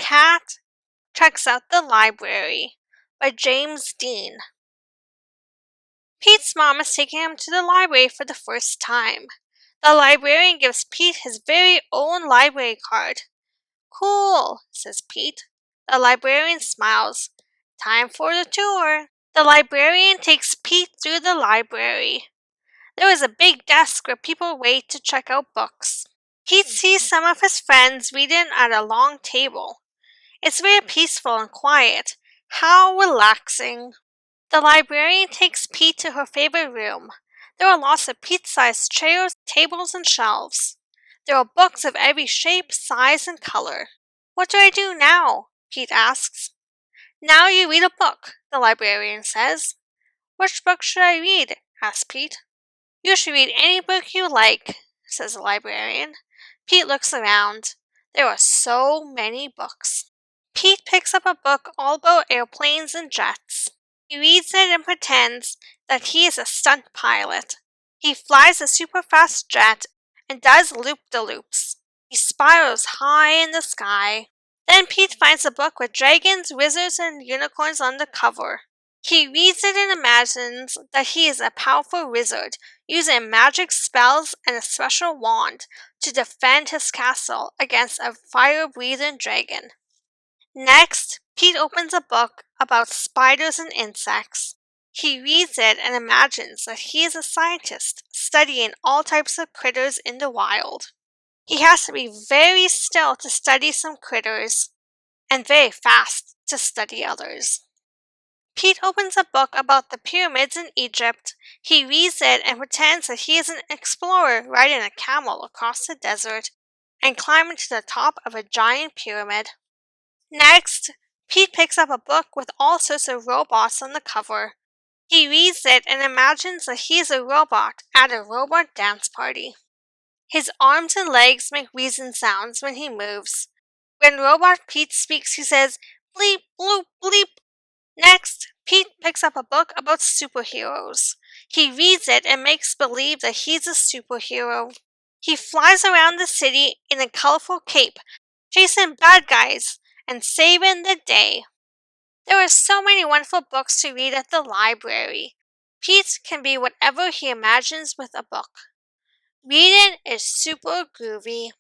Cat Checks Out the Library by James Dean. Pete's mom is taking him to the library for the first time. The librarian gives Pete his very own library card. "Cool," says Pete. The librarian smiles. "Time for the tour." The librarian takes Pete through the library. There is a big desk where people wait to check out books. Pete sees some of his friends reading at a long table. It's very peaceful and quiet. How relaxing. The librarian takes Pete to her favorite room. There are lots of Pete-sized chairs, tables, and shelves. There are books of every shape, size, and color. "What do I do now?" Pete asks. "Now you read a book," the librarian says. "Which book should I read?" asks Pete. "You should read any book you like," says the librarian. Pete looks around. There are so many books. Pete picks up a book all about airplanes and jets. He reads it and pretends that he is a stunt pilot. He flies a super-fast jet and does loop-de-loops. He spirals high in the sky. Then Pete finds a book with dragons, wizards, and unicorns on the cover. He reads it and imagines that he is a powerful wizard, using magic spells and a special wand to defend his castle against a fire-breathing dragon. Next, Pete opens a book about spiders and insects. He reads it and imagines that he is a scientist studying all types of critters in the wild. He has to be very still to study some critters, and very fast to study others. Pete opens a book about the pyramids in Egypt. He reads it and pretends that he is an explorer riding a camel across the desert and climbing to the top of a giant pyramid. Next, Pete picks up a book with all sorts of robots on the cover. He reads it and imagines that he is a robot at a robot dance party. His arms and legs make wheezing sounds when he moves. When Robot Pete speaks, he says, "Bleep, bloop, bleep." Next, Pete picks up a book about superheroes. He reads it and makes believe that he's a superhero. He flies around the city in a colorful cape, chasing bad guys and saving the day. There are so many wonderful books to read at the library. Pete can be whatever he imagines with a book. Reading is super groovy.